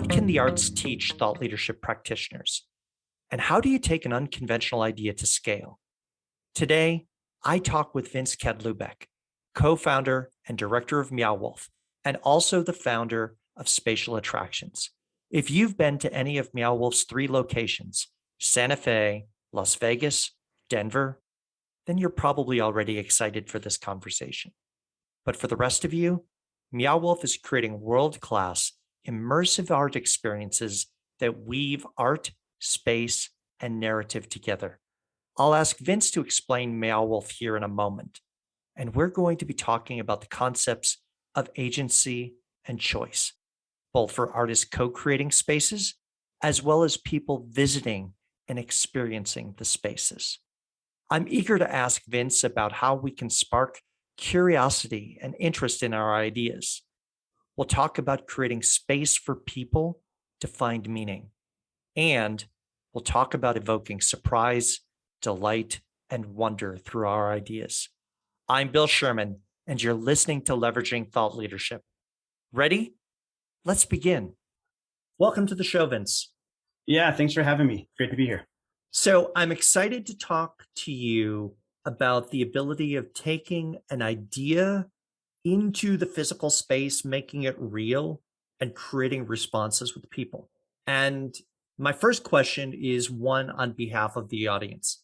What can the arts teach thought leadership practitioners? And how do you take an unconventional idea to scale? Today, I talk with Vince Kadlubek, co founder and director of Meow Wolf, and also the founder of Spatial Attractions. If you've been to any of Meow Wolf's three locations, Santa Fe, Las Vegas, Denver, then you're probably already excited for this conversation. But for the rest of you, Meow Wolf is creating world class, immersive art experiences that weave art, space, and narrative together. I'll ask Vince to explain Meow Wolf here in a moment. And we're going to be talking about the concepts of agency and choice, both for artists co creating spaces as well as people visiting and experiencing the spaces. I'm eager to ask Vince about how we can spark curiosity and interest in our ideas. We'll talk about creating space for people to find meaning. And we'll talk about evoking surprise, delight, and wonder through our ideas. I'm Bill Sherman, and you're listening to Leveraging Thought Leadership. Ready? Let's begin. Welcome to the show, Vince. Yeah, thanks for having me. Great to be here. So I'm excited to talk to you about the ability of taking an idea into the physical space, making it real, and creating responses with people. And my first question is one on behalf of the audience.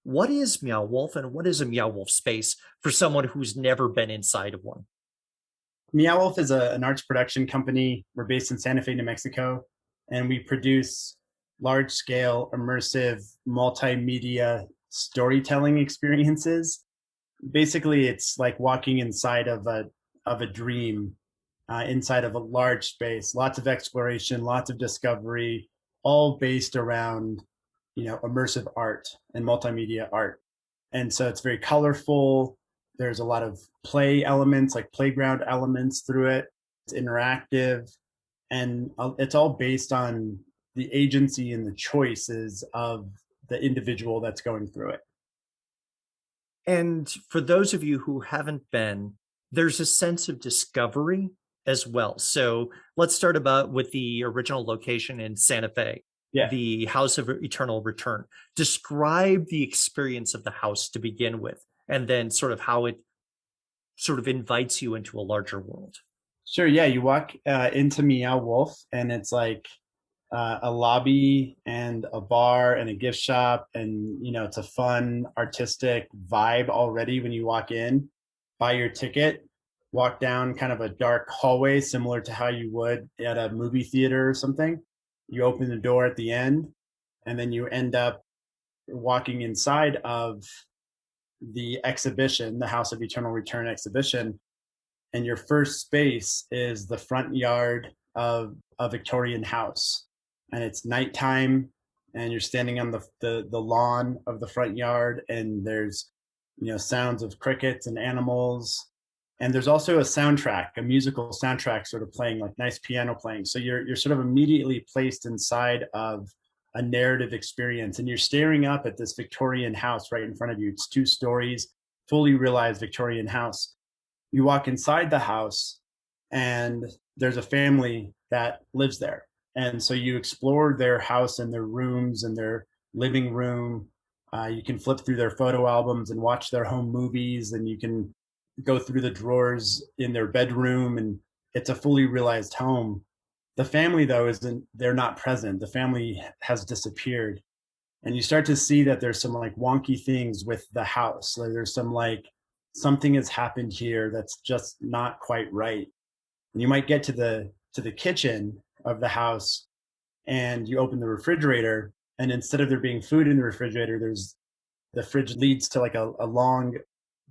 What is Meow Wolf and what is a Meow Wolf space for someone who's never been inside of one? Meow Wolf is an arts production company. We're based in Santa Fe, New Mexico, and we produce large-scale, immersive, multimedia storytelling experiences. Basically, it's like walking inside of a dream, inside of a large space. Lots of exploration, lots of discovery, all based around immersive art and multimedia art. And so it's very colorful. There's a lot of play elements, like playground elements through it. It's interactive, and it's all based on the agency and the choices of the individual that's going through it. And for those of you who haven't been, there's a sense of discovery as well. So let's start about with the original location in Santa Fe, Yeah. the House of Eternal Return. Describe the experience of the house to begin with, and then sort of how it sort of invites you into a larger world. Sure. Yeah. You walk into Meow Wolf, and it's like a lobby and a bar and a gift shop. And, it's a fun, artistic vibe already when you walk in, buy your ticket, walk down kind of a dark hallway, similar to how you would at a movie theater or something. You open the door at the end, and then you end up walking inside of the exhibition, the House of Eternal Return exhibition. And your first space is the front yard of a Victorian house. And it's nighttime, and you're standing on the lawn of the front yard, and there's sounds of crickets and animals. And there's also a soundtrack, a musical soundtrack sort of playing, like nice piano playing. So you're sort of immediately placed inside of a narrative experience, and you're staring up at this Victorian house right in front of you. It's 2 stories, fully realized Victorian house. You walk inside the house, and there's a family that lives there. And so you explore their house and their rooms and their living room. You can flip through their photo albums and watch their home movies, and you can go through the drawers in their bedroom, and it's a fully realized home. The family, though, they're not present. The family has disappeared. And you start to see that there's some like wonky things with the house. Like there's some like something has happened here that's just not quite right. And you might get to the kitchen of the house, and you open the refrigerator, and instead of there being food in the refrigerator, the fridge leads to like a long,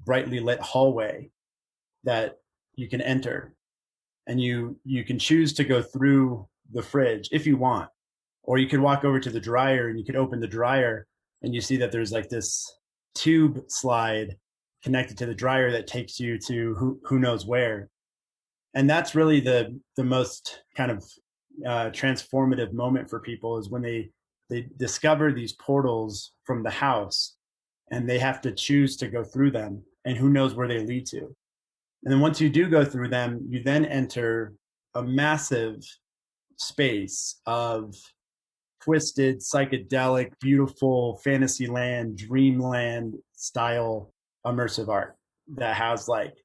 brightly lit hallway that you can enter. And you can choose to go through the fridge if you want, or you could walk over to the dryer, and you could open the dryer, and you see that there's like this tube slide connected to the dryer that takes you to who knows where. And that's really the most kind of transformative moment for people, is when they discover these portals from the house, and they have to choose to go through them, and who knows where they lead to. And then once you do go through them, you then enter a massive space of twisted, psychedelic, beautiful fantasyland, dreamland style immersive art that has like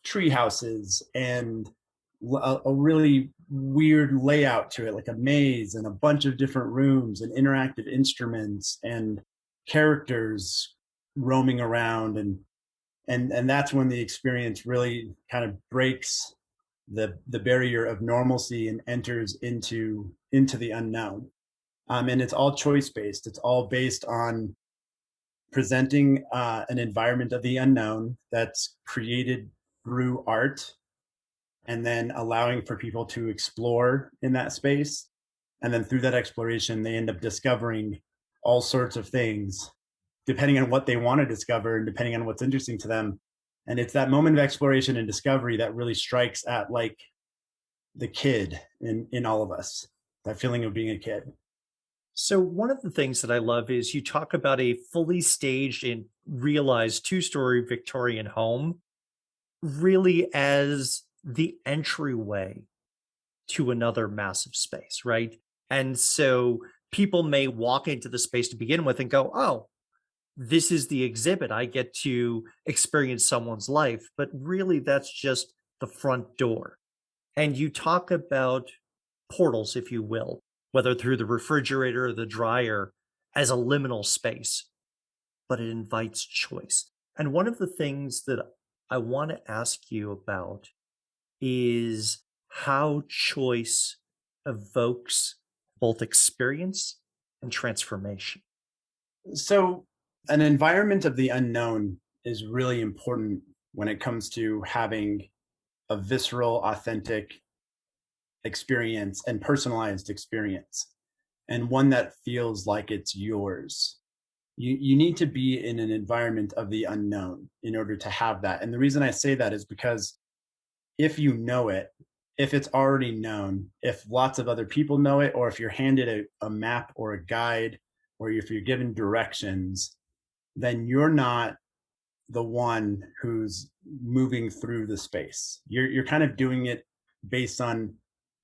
tree houses and a really weird layout to it, like a maze and a bunch of different rooms and interactive instruments and characters roaming around, and that's when the experience really kind of breaks the barrier of normalcy and enters into the unknown. And it's all choice based. It's all based on presenting an environment of the unknown that's created through art, and then allowing for people to explore in that space. And then through that exploration, they end up discovering all sorts of things, depending on what they want to discover and depending on what's interesting to them. And it's that moment of exploration and discovery that really strikes at like the kid in all of us, that feeling of being a kid. So, one of the things that I love is you talk about a fully staged and realized two-story Victorian home really as the entryway to another massive space, right? And so people may walk into the space to begin with and go, oh, this is the exhibit. I get to experience someone's life. But really, that's just the front door. And you talk about portals, if you will, whether through the refrigerator or the dryer, as a liminal space, but it invites choice. And one of the things that I want to ask you about is how choice evokes both experience and transformation. So, an environment of the unknown is really important when it comes to having a visceral, authentic experience and personalized experience, and one that feels like it's yours. You need to be in an environment of the unknown in order to have that. And the reason I say that is because if you know it, if it's already known, if lots of other people know it, or if you're handed a map or a guide, or if you're given directions, then you're not the one who's moving through the space. You're kind of doing it based on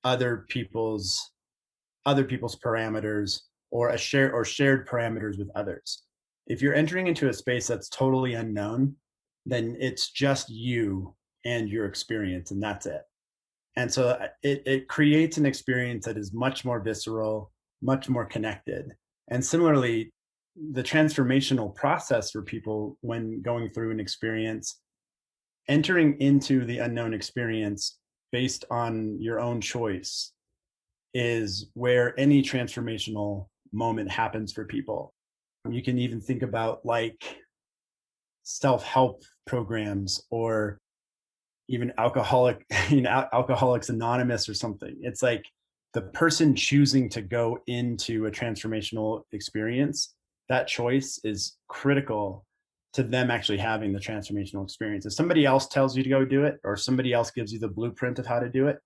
other people's other people's parameters, or a shared parameters with others. If you're entering into a space that's totally unknown, then it's just you and your experience, and that's it. And so it creates an experience that is much more visceral, much more connected. And similarly, the transformational process for people when going through an experience, entering into the unknown experience based on your own choice, is where any transformational moment happens for people. You can even think about like self-help programs, or even Alcoholics Anonymous or something. It's like the person choosing to go into a transformational experience, that choice is critical to them actually having the transformational experience. If somebody else tells you to go do it, or somebody else gives you the blueprint of how to do it,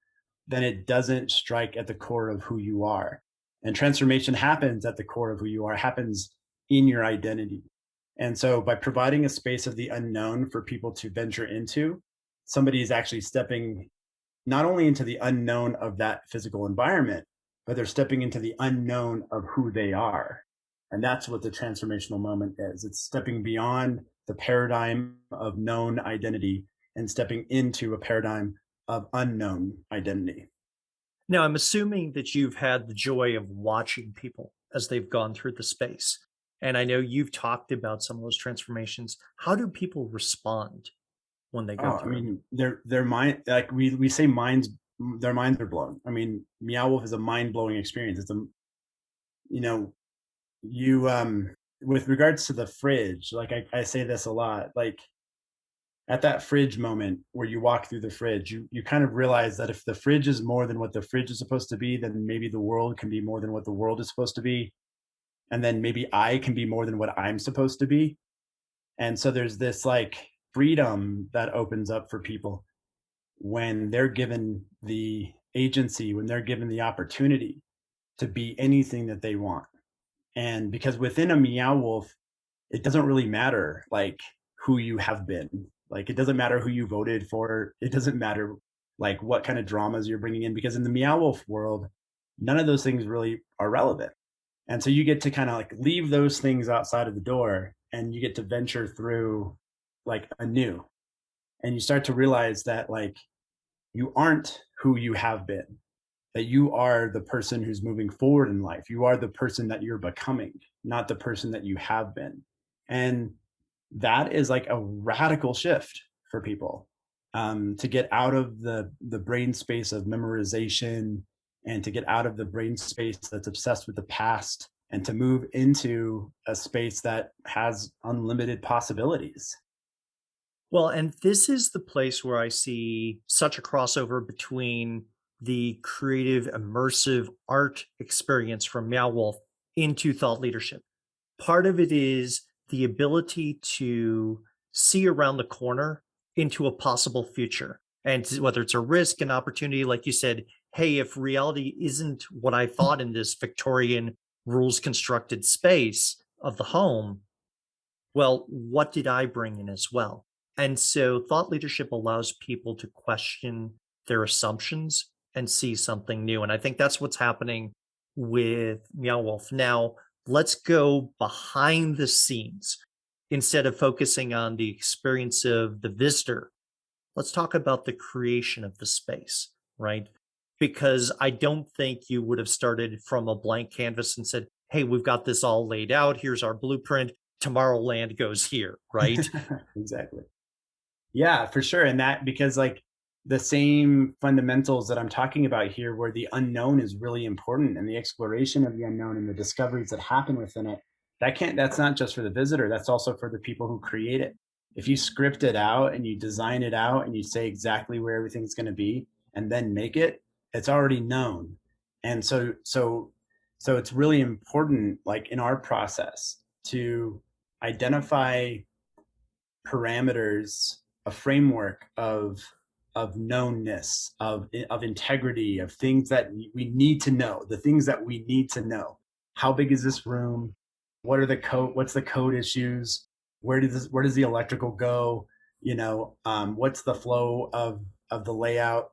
then it doesn't strike at the core of who you are. And transformation happens at the core of who you are, happens in your identity. And so by providing a space of the unknown for people to venture into, somebody is actually stepping not only into the unknown of that physical environment, but they're stepping into the unknown of who they are. And that's what the transformational moment is. It's stepping beyond the paradigm of known identity and stepping into a paradigm of unknown identity. Now, I'm assuming that you've had the joy of watching people as they've gone through the space. And I know you've talked about some of those transformations. How do people respond when they go Oh, I through? mean, their mind, like we say, their minds are blown. I mean, Meow Wolf is a mind blowing experience. It's a, you know, you with regards to the fridge, like I say this a lot, like at that fridge moment where you walk through the fridge, you kind of realize that if the fridge is more than what the fridge is supposed to be, then maybe the world can be more than what the world is supposed to be, and then maybe I can be more than what I'm supposed to be. And so there's this like freedom that opens up for people when they're given the agency, when they're given the opportunity to be anything that they want. And because within a Meow Wolf, it doesn't really matter like who you have been. Like it doesn't matter who you voted for. It doesn't matter like what kind of dramas you're bringing in, because in the Meow Wolf world, none of those things really are relevant. And so you get to kind of like leave those things outside of the door and you get to venture through like anew. And you start to realize that like you aren't who you have been, that you are the person who's moving forward in life. You are the person that you're becoming, not the person that you have been. And that is like a radical shift for people, to get out of the brain space of memorization and to get out of the brain space that's obsessed with the past and to move into a space that has unlimited possibilities. Well, and this is the place where I see such a crossover between the creative, immersive art experience from Meow Wolf into thought leadership. Part of it is the ability to see around the corner into a possible future. And whether it's a risk, an opportunity, like you said, hey, if reality isn't what I thought in this Victorian rules constructed space of the home, well, what did I bring in as well? And so thought leadership allows people to question their assumptions and see something new. And I think that's what's happening with Meow Wolf. Now, let's go behind the scenes. Instead of focusing on the experience of the visitor, let's talk about the creation of the space, right? Because I don't think you would have started from a blank canvas and said, hey, we've got this all laid out. Here's our blueprint. Tomorrowland goes here, right? Exactly. Yeah, for sure. And that because like the same fundamentals that I'm talking about here, where the unknown is really important and the exploration of the unknown and the discoveries that happen within it, that's not just for the visitor, that's also for the people who create it. If you script it out and you design it out and you say exactly where everything's going to be and then make it, it's already known. And so it's really important, like in our process, to identify parameters, a framework of knownness, of integrity, of things that we need to know, the things that we need to know. How big is this room? What are the code? What's the code issues? Where does the electrical go? What's the flow of the layout?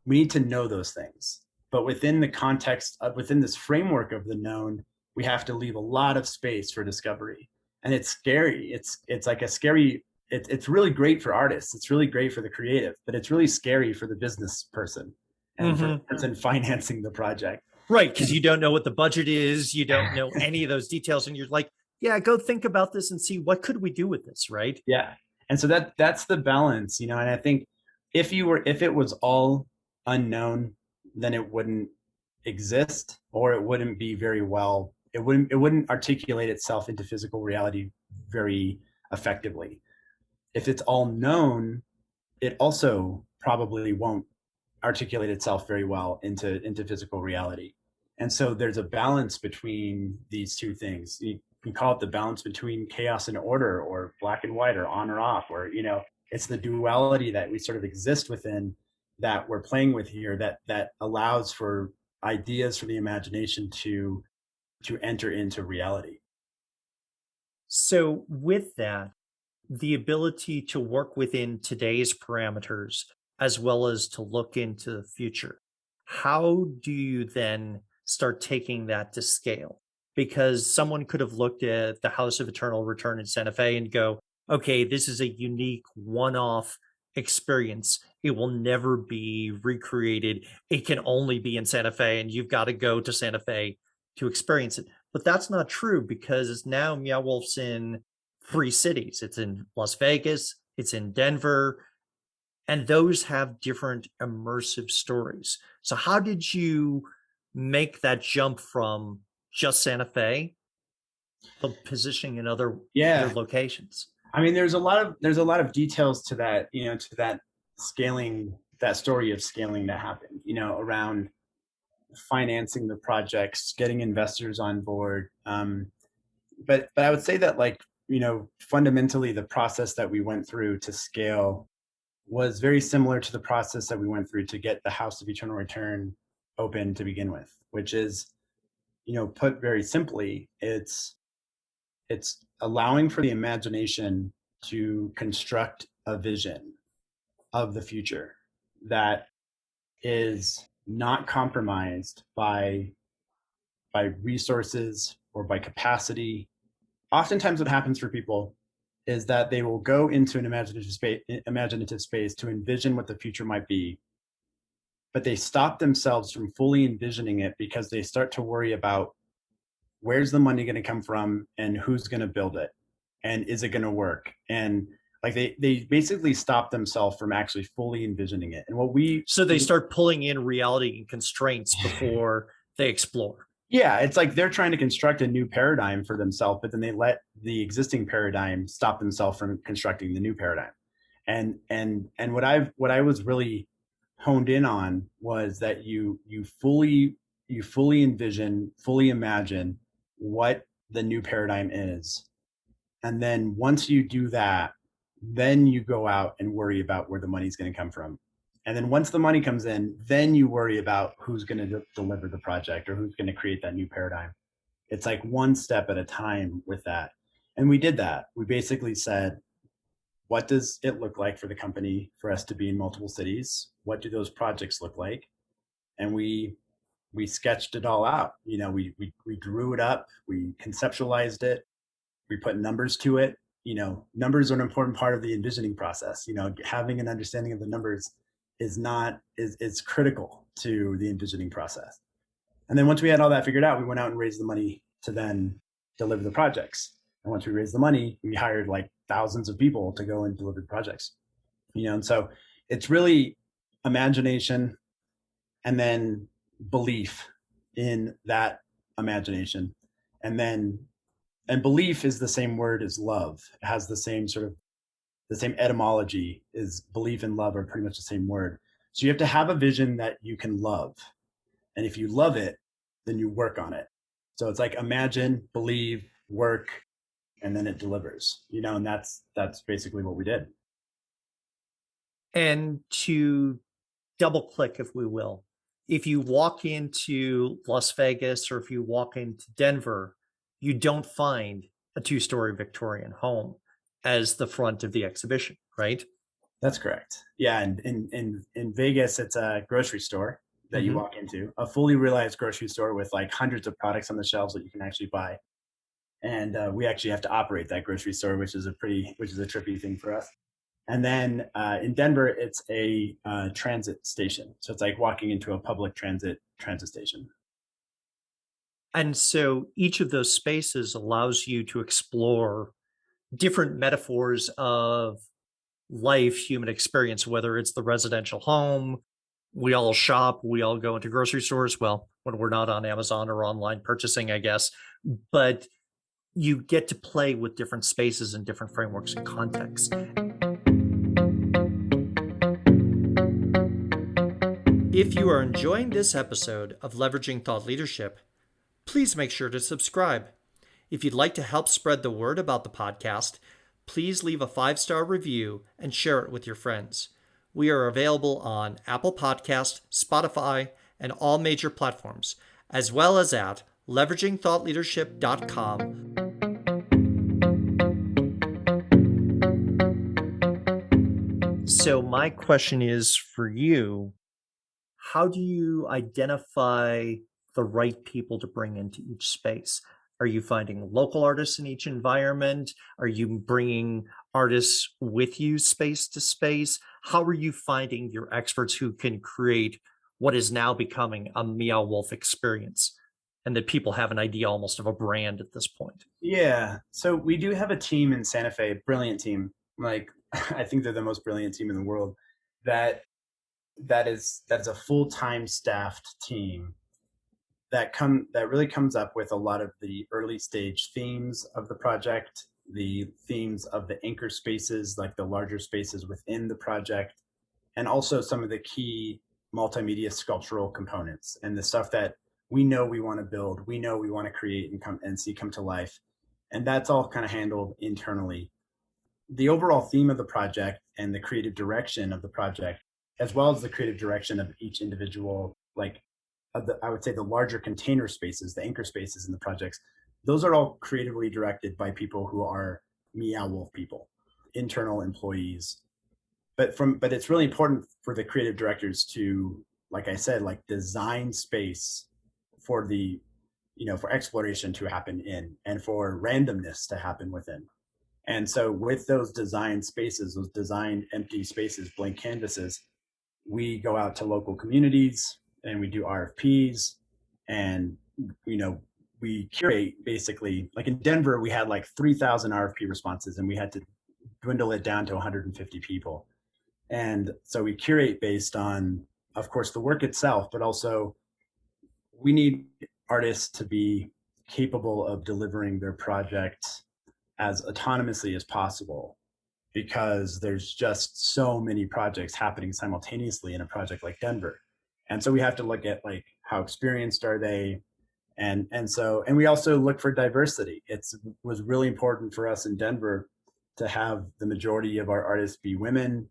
We need to know those things, but within the context of within this framework of the known, we have to leave a lot of space for discovery. And it's scary. It's like a scary, it's really great for artists, it's really great for the creative, but it's really scary for the business person and for the Mm-hmm. person financing the project. Right. Because you don't know what the budget is, you don't know any of those details, and you're like, yeah, go think about this and see what could we do with this, right? Yeah. And so that's the balance, and I think if it was all unknown, then it wouldn't exist, or it wouldn't be very well, it wouldn't articulate itself into physical reality very effectively. If it's all known, it also probably won't articulate itself very well into physical reality. And so there's a balance between these two things. You can call it the balance between chaos and order, or black and white, or on or off, or it's the duality that we sort of exist within, that we're playing with here, that allows for ideas for the imagination to enter into reality. So, with that, the ability to work within today's parameters as well as to look into the future. How do you then start taking that to scale? Because someone could have looked at the House of Eternal Return in Santa Fe and go, okay, this is a unique one off experience. It will never be recreated. It can only be in Santa Fe, and you've got to go to Santa Fe to experience it. But that's not true because now Meow Wolf's in 3 cities. It's in Las Vegas, it's in Denver, and those have different immersive stories. So how did you make that jump from just Santa Fe to positioning in other Yeah. locations? I mean, there's a lot of details to that, to that scaling, that story of scaling that happened, around financing the projects, getting investors on board. But I would say that, like, fundamentally, the process that we went through to scale was very similar to the process that we went through to get the House of Eternal Return open to begin with, which is, put very simply, it's allowing for the imagination to construct a vision of the future that is not compromised by resources or by capacity. Oftentimes what happens for people is that they will go into an imaginative space to envision what the future might be, but they stop themselves from fully envisioning it because they start to worry about where's the money going to come from and who's going to build it and is it going to work, and like they basically stop themselves from actually fully envisioning it. And what we So they start pulling in reality and constraints before they explore. yeah, it's like they're trying to construct a new paradigm for themselves, but then they let the existing paradigm stop themselves from constructing the new paradigm. And what I was really honed in on was that you fully envision, fully imagine what the new paradigm is. And then once you do that, then you go out and worry about where the money's going to come from. And then once the money comes in, then you worry about who's going to deliver the project or who's going to create that new paradigm. It's like one step at a time with that. And we did that. We basically said, what does it look like for the company for us to be in multiple cities? What do those projects look like? And we sketched it all out. You know, we drew it up, we conceptualized it, we put numbers to it. You know, numbers are an important part of the envisioning process. You know, having an understanding of the numbers is critical to the envisioning process. And then once we had all that figured out, we went out and raised the money to then deliver the projects. And once we raised the money, we hired like thousands of people to go and deliver the projects. You know, and so it's really imagination and then belief in that imagination. And then and belief is the same word as love. It has the same sort of the same etymology. Is belief and love are pretty much the same word. So you have to have a vision that you can love. And if you love it, then you work on it. So it's like imagine, believe, work, and then it delivers. You know, and that's basically what we did. And to double click, if we will, if you walk into Las Vegas or if you walk into Denver, you don't find a two-story Victorian home as the front of the exhibition, right? That's correct. Yeah, and in Vegas, it's a grocery store that you Mm-hmm. walk into, a fully realized grocery store with like hundreds of products on the shelves that you can actually buy. And we actually have to operate that grocery store, which is a trippy thing for us. And then in Denver, it's a transit station, so it's like walking into a public transit station. And so each of those spaces allows you to explore different metaphors of life, human experience, whether it's the residential home, we all shop, we all go into grocery stores. Well, when we're not on Amazon or online purchasing, I guess, but you get to play with different spaces and different frameworks and contexts. If you are enjoying this episode of Leveraging Thought Leadership, please make sure to subscribe. If you'd like to help spread the word about the podcast, please leave a 5-star review and share it with your friends. We are available on Apple Podcast, Spotify, and all major platforms, as well as at leveragingthoughtleadership.com. So my question is for you, how do you identify the right people to bring into each space? Are you finding local artists in each environment? Are you bringing artists with you space to space? How are you finding your experts who can create what is now becoming a Meow Wolf experience and that people have an idea almost of a brand at this point? Yeah, so we do have a team in Santa Fe, brilliant team. Like I think they're the most brilliant team in the world. That that is a full time staffed team that really comes up with a lot of the early stage themes of the project, the themes of the anchor spaces, like the larger spaces within the project, and also some of the key multimedia sculptural components and the stuff that we know we want to build, we know we want to create and come and see come to life. And that's all kind of handled internally. The overall theme of the project and the creative direction of the project, as well as the creative direction of each individual, like I would say the larger container spaces, the anchor spaces in the projects, those are all creatively directed by people who are Meow Wolf people, internal employees. But it's really important for the creative directors to like I said, like design space for the, for exploration to happen in and for randomness to happen within. And so with those design spaces, those design empty spaces, blank canvases, we go out to local communities and we do RFPs, and you know we curate. Basically, like in Denver we had like 3,000 RFP responses and we had to dwindle it down to 150 people. And so we curate based on, of course, the work itself, but also we need artists to be capable of delivering their project as autonomously as possible, because there's just so many projects happening simultaneously in a project like Denver. And so we have to look at like how experienced are they, and we also look for diversity. It's was really important for us in Denver to have the majority of our artists be women,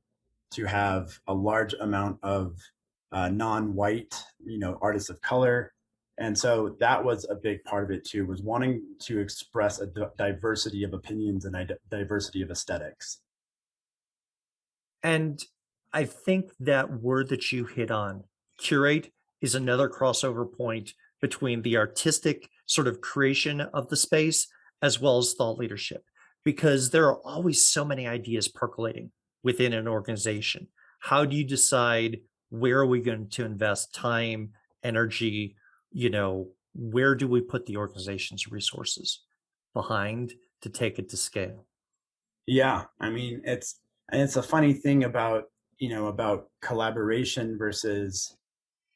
to have a large amount of non-white, artists of color. And so that was a big part of it too, was wanting to express a diversity of opinions and a diversity of aesthetics. And I think that word that you hit on, curate, is another crossover point between the artistic sort of creation of the space as well as thought leadership, because there are always so many ideas percolating within an organization. How do you decide where are we going to invest time, energy? Where do we put the organization's resources behind to take it to scale? Yeah, I mean, it's a funny thing about, about collaboration versus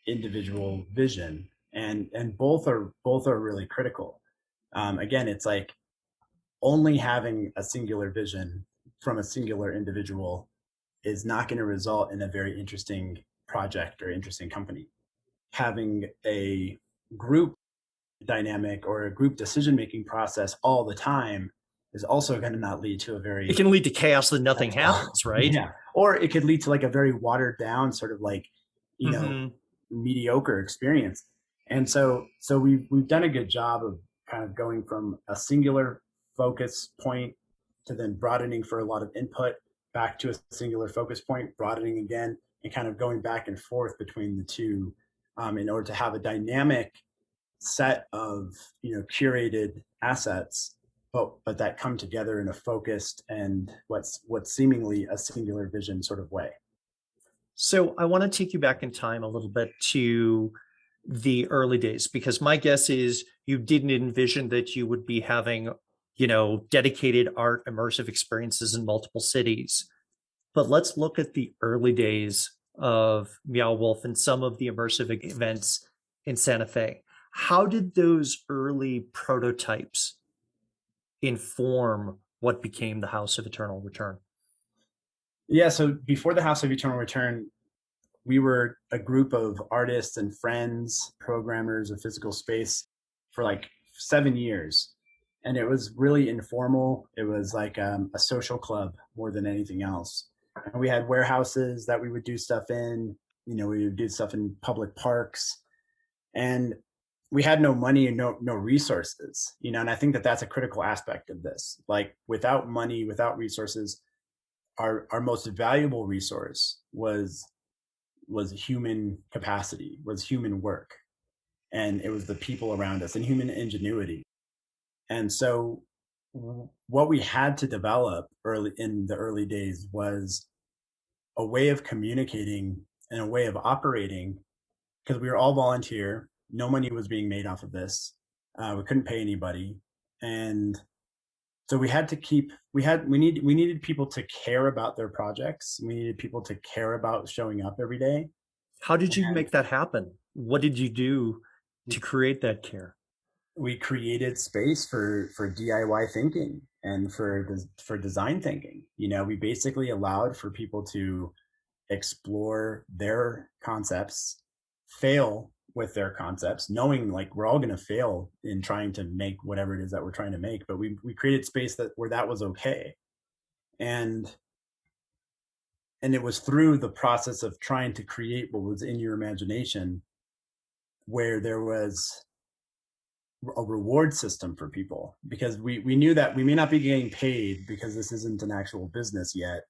individual vision, and both are really critical. Again, it's like only having a singular vision from a singular individual is not going to result in a very interesting project or interesting company. Having a group dynamic or a group decision making process all the time is also going to not lead to a It very can lead to chaos that nothing successful. happens, right? Yeah, or it could lead to like a very watered down sort of like, you know Hmm. mediocre experience. And so we've done a good job of kind of going from a singular focus point to then broadening for a lot of input, back to a singular focus point, broadening again, and kind of going back and forth between the two, in order to have a dynamic set of, curated assets, but that come together in a focused and what's seemingly a singular vision sort of way. So I want to take you back in time a little bit to the early days, because my guess is you didn't envision that you would be having, dedicated art immersive experiences in multiple cities. But let's look at the early days of Meow Wolf and some of the immersive events in Santa Fe. How did those early prototypes inform what became the House of Eternal Return? Yeah, so before the House of Eternal Return, we were a group of artists and friends, programmers of physical space for like 7 years. And it was really informal. It was like a social club more than anything else. And we had warehouses that we would do stuff in. We would do stuff in public parks, and we had no money and no resources. And I think that that's a critical aspect of this. Like without money, without resources, our most valuable resource was human capacity, was human work, and it was the people around us and human ingenuity. And so what we had to develop early in the early days was a way of communicating and a way of operating, because we were all volunteer. No money was being made off of this. We couldn't pay anybody. And so we needed people to care about their projects. We needed people to care about showing up every day. How did you And make that happen? What did you do to we create that care? we created space for DIY thinking and for design thinking. We basically allowed for people to explore their concepts, fail with their concepts, knowing like we're all going to fail in trying to make whatever it is that we're trying to make, but we created space that where that was okay. And and it was through the process of trying to create what was in your imagination where there was a reward system for people, because we knew that we may not be getting paid because this isn't an actual business yet,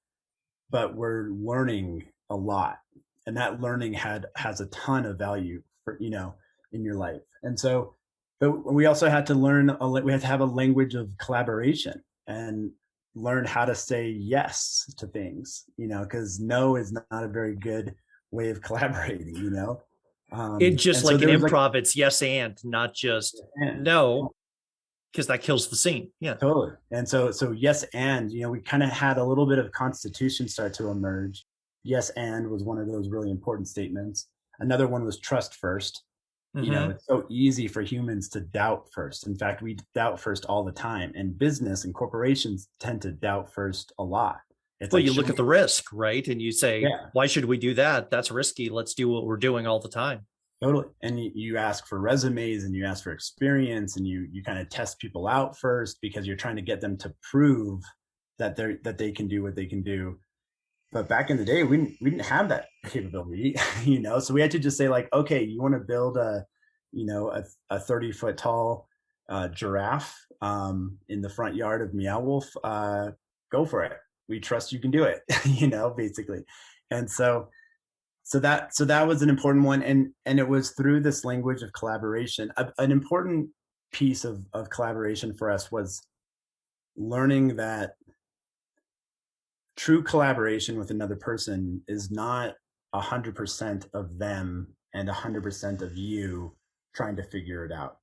but we're learning a lot. and that learning has a ton of value for, in your life. And so, but we also had to we had to have a language of collaboration and learn how to say yes to things, because no is not a very good way of collaborating, It just and so like in there was like, improv, it's yes and not just and no, because that kills the scene. Yeah. totally. And so yes, and we kind of had a little bit of constitution start to emerge. Yes, and was one of those really important statements. Another one was trust first. Hmm. It's so easy for humans to doubt first. In fact, we doubt first all the time, and business and corporations tend to doubt first a lot. It's Well, like, you should look at we? the risk, right? And you say, Yeah, why should we do that? That's risky. Let's do what we're doing all the time. totally. And you ask for resumes and you ask for experience and you kind of test people out first because you're trying to get them to prove that they can do what they can do. But back in the day, we didn't have that capability, So we had to just say like, okay, you want to build a 30-foot tall giraffe in the front yard of Meow Wolf, go for it. We trust you can do it, basically. And so that was an important one, and it was through this language of collaboration. An important piece of collaboration for us was learning that true collaboration with another person is not 100% of them and 100% of you trying to figure it out.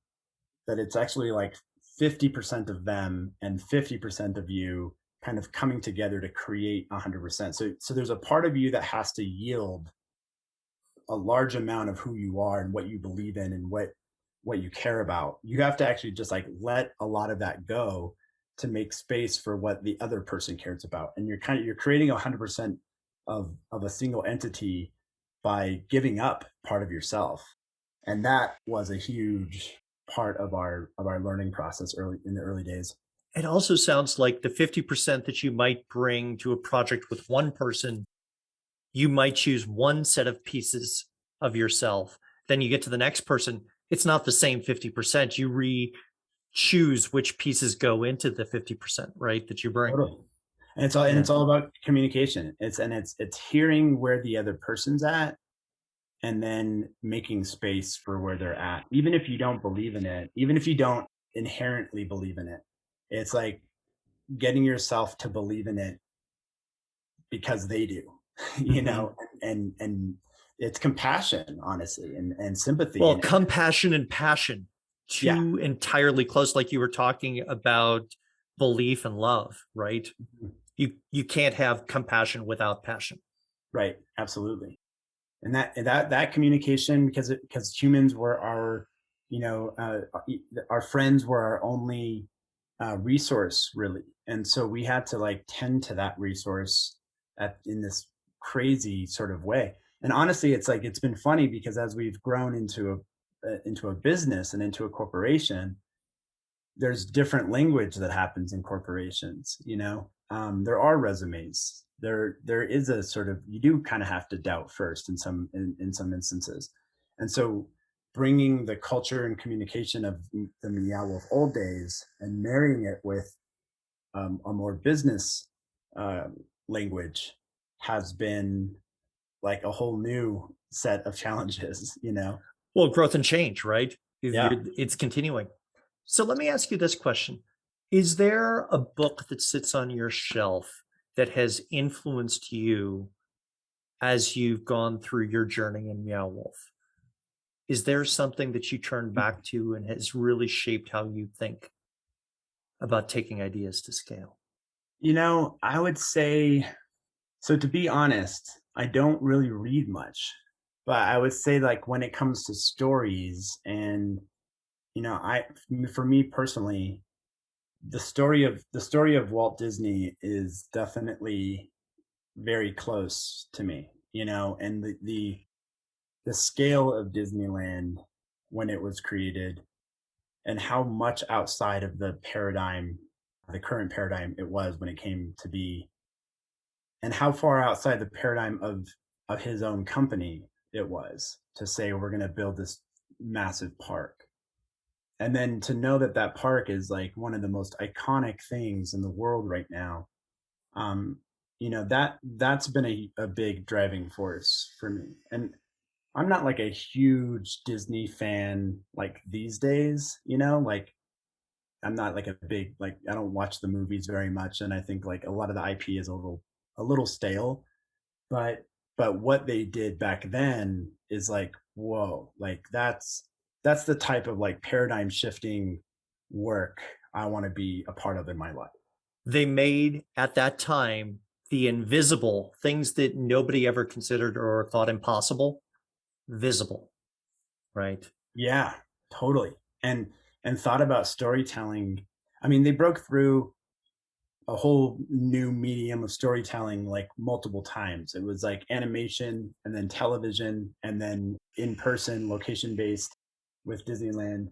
That it's actually like 50% of them and 50% of you kind of coming together to create 100%. So there's a part of you that has to yield a large amount of who you are and what you believe in and what you care about. You have to actually just like let a lot of that go to make space for what the other person cares about. And you're creating 100% of a single entity by giving up part of yourself. And that was a huge part of our learning process early in the early days. It also sounds like the 50% that you might bring to a project with one person, you might choose one set of pieces of yourself. Then you get to the next person. It's not the same 50%. You choose which pieces go into the 50%, right? That you bring. Totally. And Yeah. it's all about communication. It's hearing where the other person's at and then making space for where they're at, even if you don't believe in it, even if you don't inherently believe in it. It's like getting yourself to believe in it because they do, Mm-hmm. and it's compassion, honestly, and sympathy, Well, and compassion and passion, yeah, two entirely close, like you were talking about belief and love, right? You can't have compassion without passion. right, absolutely. And that communication, because humans were our, our friends were our only resource, really, and so we had to like tend to that resource in this crazy sort of way. And honestly, it's like it's been funny because as we've grown into a business and into a corporation, there's different language that happens in corporations. There are resumes. There is a sort of, you do kind of have to doubt first in some instances. And so bringing the culture and communication of the Meow Wolf old days and marrying it with a more business uh, language has been like a whole new set of challenges. Well, growth and change, right? Yeah. It's continuing. So let me ask you this question. Is there a book that sits on your shelf that has influenced you as you've gone through your journey in Meow Wolf? Is there something that you turn back to and has really shaped how you think about taking ideas to scale? I would say, so to be honest, I don't really read much, but I would say like when it comes to stories and I for me personally, the story of Walt Disney is definitely very close to me, and the scale of Disneyland when it was created and how much outside of the current paradigm it was when it came to be, and how far outside the paradigm of his own company it was to say we're going to build this massive park, and then to know that that park is like one of the most iconic things in the world right now. um that's been a big driving force for me. And I'm not like a huge Disney fan like these days, like I'm not like a big like I don't watch the movies very much, and I think like a lot of the IP is a little stale. But what they did back then is like, whoa, like that's the type of like paradigm shifting work I want to be a part of in my life. They made at that time the invisible things that nobody ever considered or thought impossible visible, right? Yeah, totally. And thought about storytelling. I mean, they broke through a whole new medium of storytelling like multiple times. It was like animation and then television and then in person, location based with Disneyland.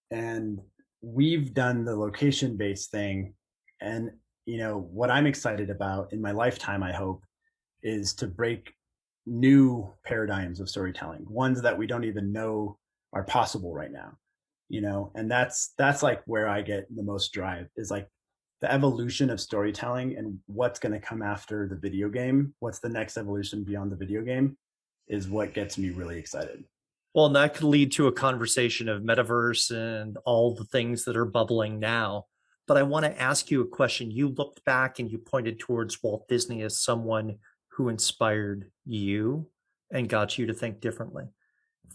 And we've done the location based thing. And, what I'm excited about in my lifetime, I hope, is to break new paradigms of storytelling, ones that we don't even know are possible right now. And that's like where I get the most drive is like the evolution of storytelling and what's going to come after the video game, what's the next evolution beyond the video game is what gets me really excited. Well, and that could lead to a conversation of metaverse and all the things that are bubbling now. But I want to ask you a question. You looked back and you pointed towards Walt Disney as someone who inspired you and got you to think differently.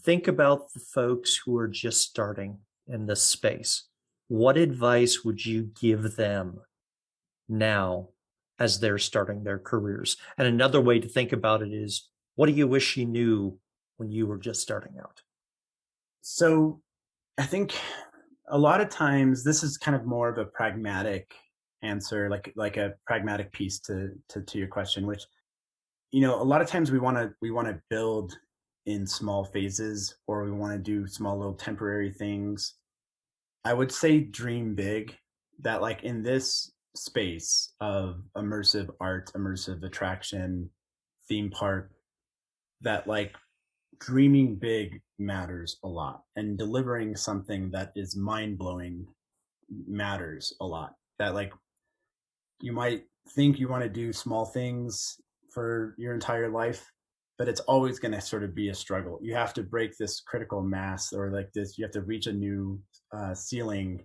Think about the folks who are just starting in this space. What advice would you give them now as they're starting their careers? And another way to think about it is, what do you wish you knew when you were just starting out? So I think a lot of times this is kind of more of a pragmatic answer, like a pragmatic piece to your question, which a lot of times we want to build in small phases, or we want to do small little temporary things. I would say dream big, that like in this space of immersive art, immersive attraction, theme park, that like dreaming big matters a lot, and delivering something that is mind blowing matters a lot. That like you might think you want to do small things for your entire life, but it's always going to sort of be a struggle. You have to break this critical mass, or like this, you have to reach a new ceiling,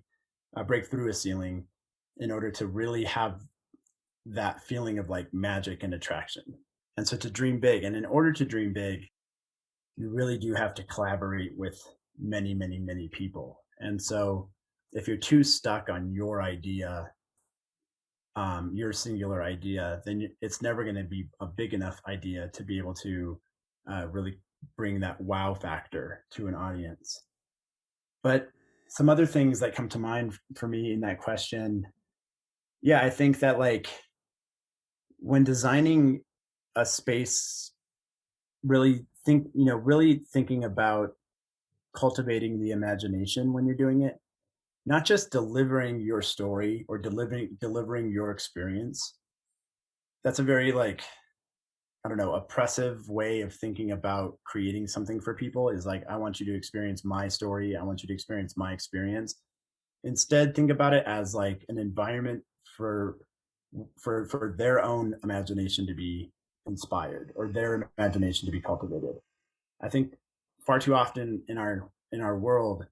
break through a ceiling in order to really have that feeling of like magic and attraction. And so to dream big, and in order to dream big, you really do have to collaborate with many, many, many people. And so if you're too stuck on your idea, your singular idea, then it's never going to be a big enough idea to be able to really bring that wow factor to an audience. But some other things that come to mind for me in that question, yeah, I think that like when designing a space, really thinking about cultivating the imagination when you're doing it, not just delivering your story or delivering your experience. That's a very like, I don't know, oppressive way of thinking about creating something for people, is like, I want you to experience my story. I want you to experience my experience. Instead, think about it as like an environment for for their own imagination to be inspired, or their imagination to be cultivated. I think far too often in our world,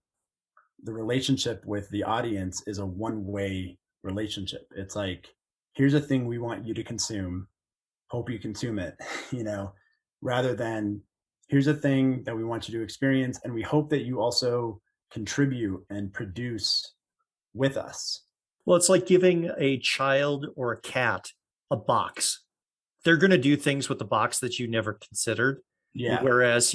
the relationship with the audience is a one-way relationship. It's like, here's a thing we want you to consume, hope you consume it, you know, rather than here's a thing that we want you to experience, and we hope that you also contribute and produce with us. Well, it's like giving a child or a cat a box. They're going to do things with the box that you never considered. Yeah, Whereas,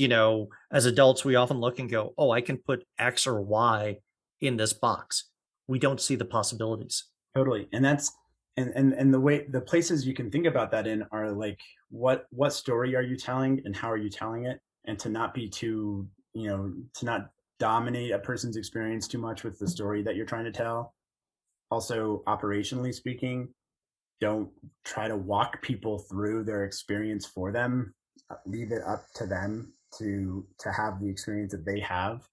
as adults, we often look and go, oh, I can put X or Y in this box. We don't see the possibilities. totally. And that's and the places you can think about that in are like, what story are you telling and how are you telling it, and to not be too, to not dominate a person's experience too much with the story that you're trying to tell. Also, operationally speaking, don't try to walk people through their experience for them. Leave it up to them to have the experience that they have.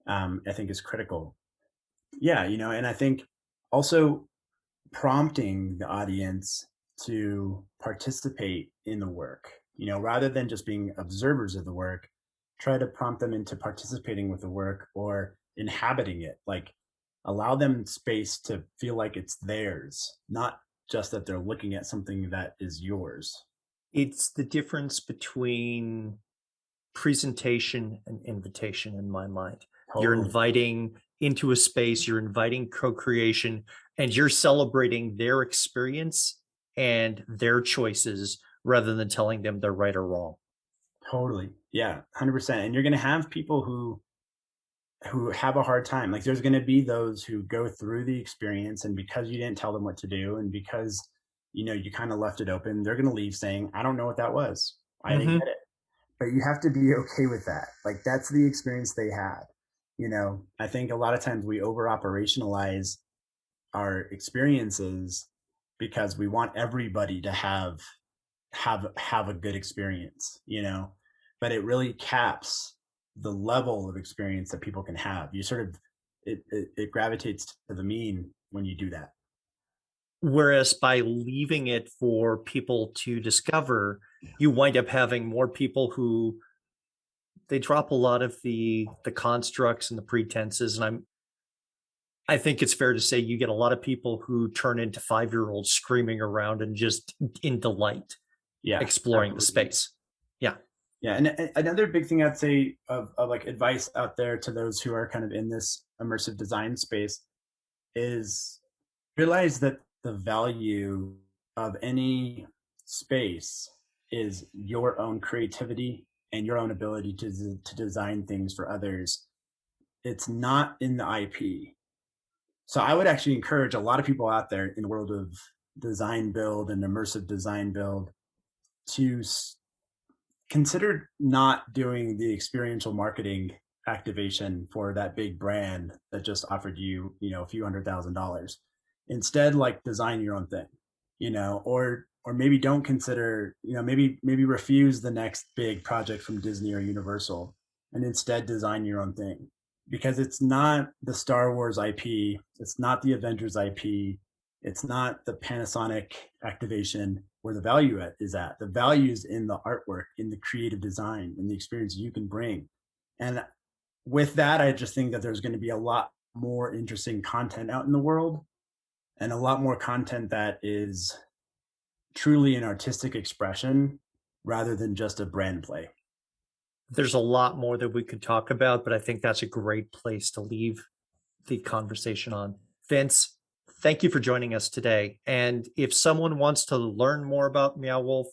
I think is critical. Yeah, and I think also prompting the audience to participate in the work, rather than just being observers of the work. Try to prompt them into participating with the work or inhabiting it. Like, allow them space to feel like it's theirs, not just that they're looking at something that is yours. It's the difference between presentation and invitation in my mind. You're Totally. inviting into a space, you're inviting co-creation, and you're celebrating their experience and their choices rather than telling them they're right or wrong. Totally. Yeah, 100%. And you're going to have people who have a hard time. Like, there's going to be those who go through the experience, and because you didn't tell them what to do, and because you kind of left it open, they're going to leave saying, I don't know what that was. I didn't Mhm. get it. But you have to be okay with that. Like, that's the experience they had. I think a lot of times we over operationalize our experiences because we want everybody to have a good experience, but it really caps the level of experience that people can have. You sort of it gravitates to the mean when you do that. Whereas by leaving it for people to discover, you wind up having more people who they drop a lot of the constructs and the pretenses. And I think it's fair to say you get a lot of people who turn into 5-year-olds screaming around and just in delight Yeah, exploring the absolutely. space. Yeah. Yeah, and another big thing I'd say of like advice out there to those who are kind of in this immersive design space is realize that the value of any space is your own creativity and your own ability to design things for others. It's not in the IP. So I would actually encourage a lot of people out there in the world of design build and immersive design build to consider not doing the experiential marketing activation for that big brand that just offered you, a few $100,000. Instead, like, design your own thing, or maybe don't consider, maybe refuse the next big project from Disney or Universal, and instead design your own thing, because it's not the Star Wars IP, it's not the Avengers IP, it's not the Panasonic activation where the value is at. The value is in the artwork, in the creative design, in the experience you can bring. And with that, I just think that there's going to be a lot more interesting content out in the world, and a lot more content that is truly an artistic expression rather than just a brand play. There's a lot more that we could talk about, but I think that's a great place to leave the conversation on. Vince, thank you for joining us today. And if someone wants to learn more about Meow Wolf,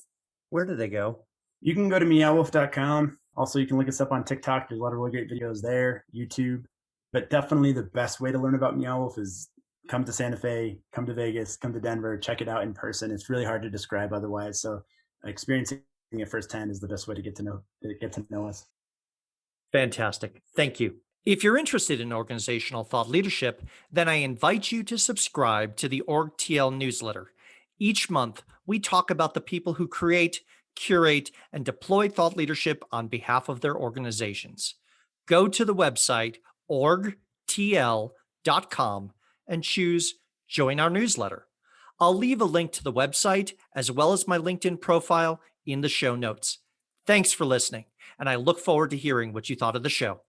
where do they go? You can go to meowwolf.com. Also, you can look us up on TikTok. There's a lot of really great videos there, YouTube. But definitely the best way to learn about Meow Wolf is come to Santa Fe, come to Vegas, come to Denver, check it out in person. It's really hard to describe otherwise. So experiencing it firsthand is the best way to get to know us. Fantastic. Thank you. If you're interested in organizational thought leadership, then I invite you to subscribe to the OrgTL newsletter. Each month, we talk about the people who create, curate, and deploy thought leadership on behalf of their organizations. Go to the website orgtl.com and choose Join Our Newsletter. I'll leave a link to the website as well as my LinkedIn profile in the show notes. Thanks for listening, and I look forward to hearing what you thought of the show.